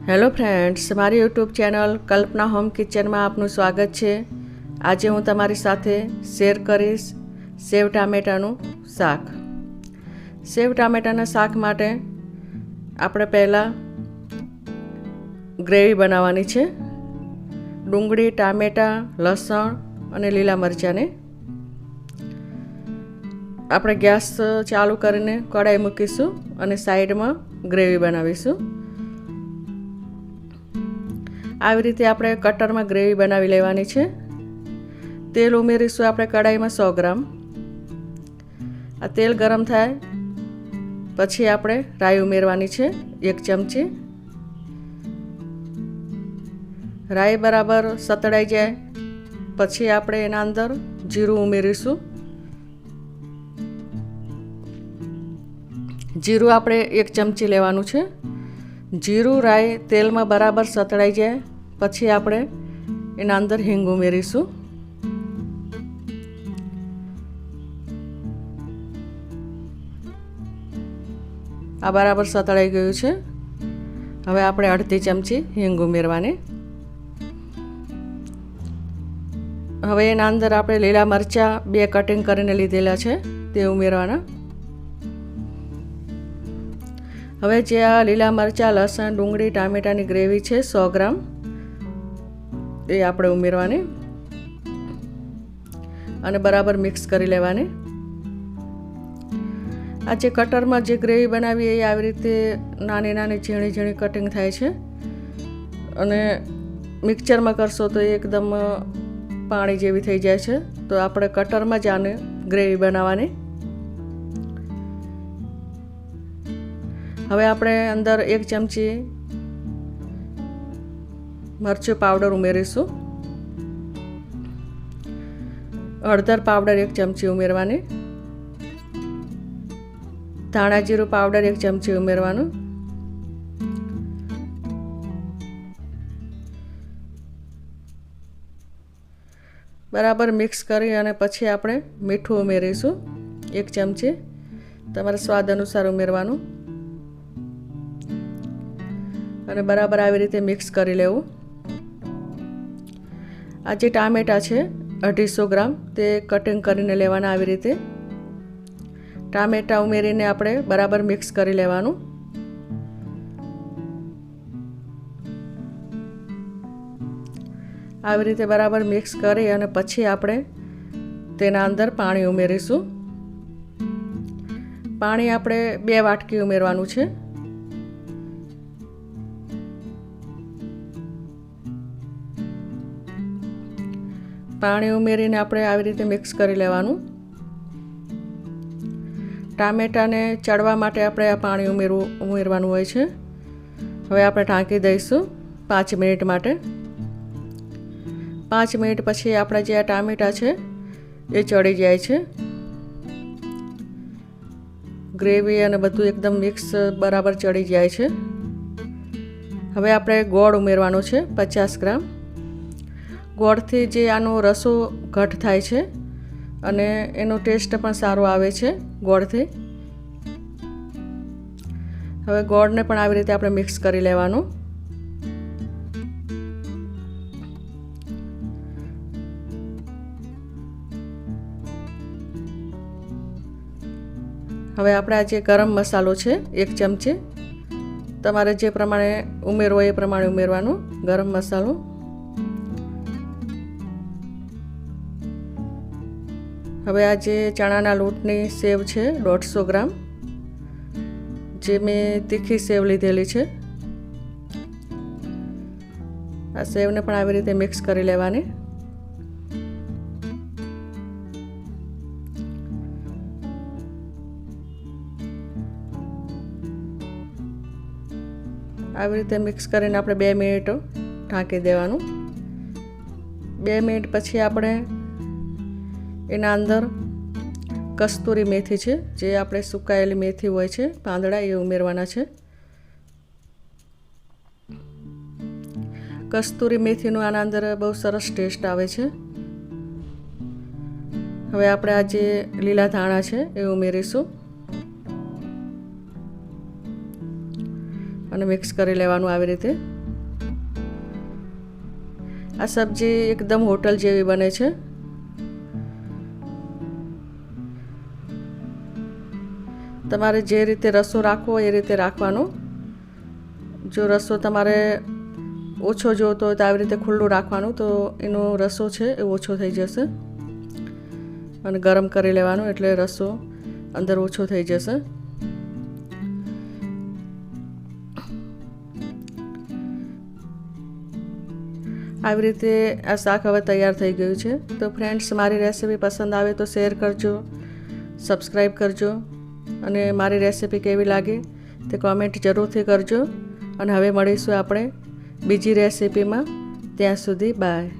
Hello friends, મારી YouTube channel કલ્પના home કિચનમાં આપનું સ્વાગત છે। આજે હું તમારી સાથે શેર કરીશ સેવ ટામેટાનું શાક। સેવ ટામેટાના શાક માટે આપણે પહેલાં ગ્રેવી બનાવવાની છે। ડુંગળી, ટામેટાં, લસણ અને લીલા મરચાંને આપણે ગેસ ચાલુ કરીને કઢાઈ મૂકીશું અને સાઈડમાં ગ્રેવી બનાવીશું। આવી રીતે આપણે કટરમાં ગ્રેવી બનાવી લેવાની છે। તેલ ઉમેરીશું આપણે કઢાઈમાં 100 ગ્રામ। આ તેલ ગરમ થાય પછી આપણે રાઈ ઉમેરવાની છે 1 ચમચી। રાઈ બરાબર સતળાઈ જાય પછી આપણે એના અંદર જીરું ઉમેરીશું। જીરું આપણે 1 ચમચી લેવાનું છે। જીરું રાઈ તેલમાં બરાબર સતળાઈ જાય પછી આપણે એના અંદર હિંગ ઉમેરીશું। આ બરાબર સતળાઈ ગયું છે। હવે આપણે અડધી ચમચી હિંગ ઉમેરવાની। હવે એના અંદર આપણે લીલા મરચાં 2 કટિંગ કરીને લીધેલા છે તે ઉમેરવાના। હવે જે આ લીલા મરચાં, લસણ, ડુંગળી, ટામેટાની ગ્રેવી છે 100 ગ્રામ એ આપણે ઉમેરવાની અને બરાબર મિક્સ કરી લેવાની। આ જે કટરમાં જે ગ્રેવી બનાવી એ આવી રીતે નાની નાની ઝીણી ઝીણી કટિંગ થાય છે અને મિક્સચરમાં કરશો તો એકદમ પાણી જેવી થઈ જાય છે। તો આપણે કટરમાં જ આને ગ્રેવી બનાવવાની। હવે આપણે અંદર 1 ચમચી મરચું પાવડર ઉમેરીશું। હળદર પાવડર 1 ચમચી ઉમેરવાની। ધાણા જીરું પાવડર 1 ચમચી ઉમેરવાનું। બરાબર મિક્સ કરી અને પછી આપણે મીઠું ઉમેરીશું 1 ચમચી, તમારા સ્વાદ અનુસાર ઉમેરવાનું અને બરાબર આવી રીતે મિક્સ કરી લેવું। આ જે ટામેટાં છે 250 ગ્રામ તે કટિંગ કરીને લેવાના। આવી રીતે ટામેટાં ઉમેરીને આપણે બરાબર મિક્સ કરી લેવાનું। આવી રીતે બરાબર મિક્સ કરી અને પછી આપણે તેના અંદર પાણી ઉમેરીશું। પાણી આપણે 2 વાટકી ઉમેરવાનું છે। પાણી ઉમેરીને આપણે આવી રીતે મિક્સ કરી લેવાનું। ટામેટાને ચડવા માટે આપણે આ પાણી ઉમેરવાનું હોય છે। હવે આપણે ઢાંકી દઈશું 5 મિનિટ માટે। 5 મિનિટ પછી આપણે જે આ ટામેટાં છે એ ચડી જાય છે। ગ્રેવી અને બધું એકદમ મિક્સ બરાબર ચડી જાય છે। હવે આપણે ગોળ ઉમેરવાનો છે 50 ગ્રામ। ગોળથી જે આનો રસો ઘટ થાય છે અને એનો ટેસ્ટ પણ સારો આવે છે ગોળથી। હવે ગોળને પણ આવી રીતે આપણે મિક્સ કરી લેવાનું। હવે આપણે આ જે ગરમ મસાલો છે 1 ચમચી, તમારે જે પ્રમાણે ઉમેરવો એ પ્રમાણે ઉમેરવાનું ગરમ મસાલો। હવે આ જે ચણાના લોટની સેવ છે 150 ગ્રામ, જે મેં તીખી સેવ લીધેલી છે, આ સેવને પણ આવી રીતે મિક્સ કરી લેવાની। આવી રીતે મિક્સ કરીને આપણે 2 મિનિટ ઢાંકી દેવાનું। 2 મિનિટ પછી આપણે એના અંદર કસ્તુરી મેથી છે, જે આપણે સુકાયેલી મેથી હોય છે પાંદડા, એ ઉમેરવાના છે। કસ્તુરી મેથીનું આના અંદર બહુ સરસ ટેસ્ટ આવે છે। હવે આપણે આ જે લીલા ધાણા છે એ ઉમેરીશું અને મિક્સ કરી લેવાનું આવી રીતે। આ સબ્જી એકદમ હોટલ જેવી બને છે. તમારે જે રીતે રસો રાખવો એ રીતે રાખવાનો. જો રસો તમારે ઓછો જોતો હોય તો આવી રીતે ખુલ્લું રાખવાનું, તો એનો રસો છે એ ઓછો થઈ જશે. અને ગરમ કરી લેવાનું એટલે રસો અંદર ઓછો થઈ જશે. આવી રીતે આ શાક હવે તૈયાર થઈ ગયું છે. તો ફ્રેન્ડ્સ, મારી રેસીપી પસંદ આવે તો શેર કરજો, સબસ્ક્રાઈબ કરજો અને મારી રેસીપી કેવી લાગે તે કોમેન્ટ જરૂરથી કરજો. અને હવે મળીશું આપણે બીજી રેસીપીમાં. ત્યાં સુધી બાય.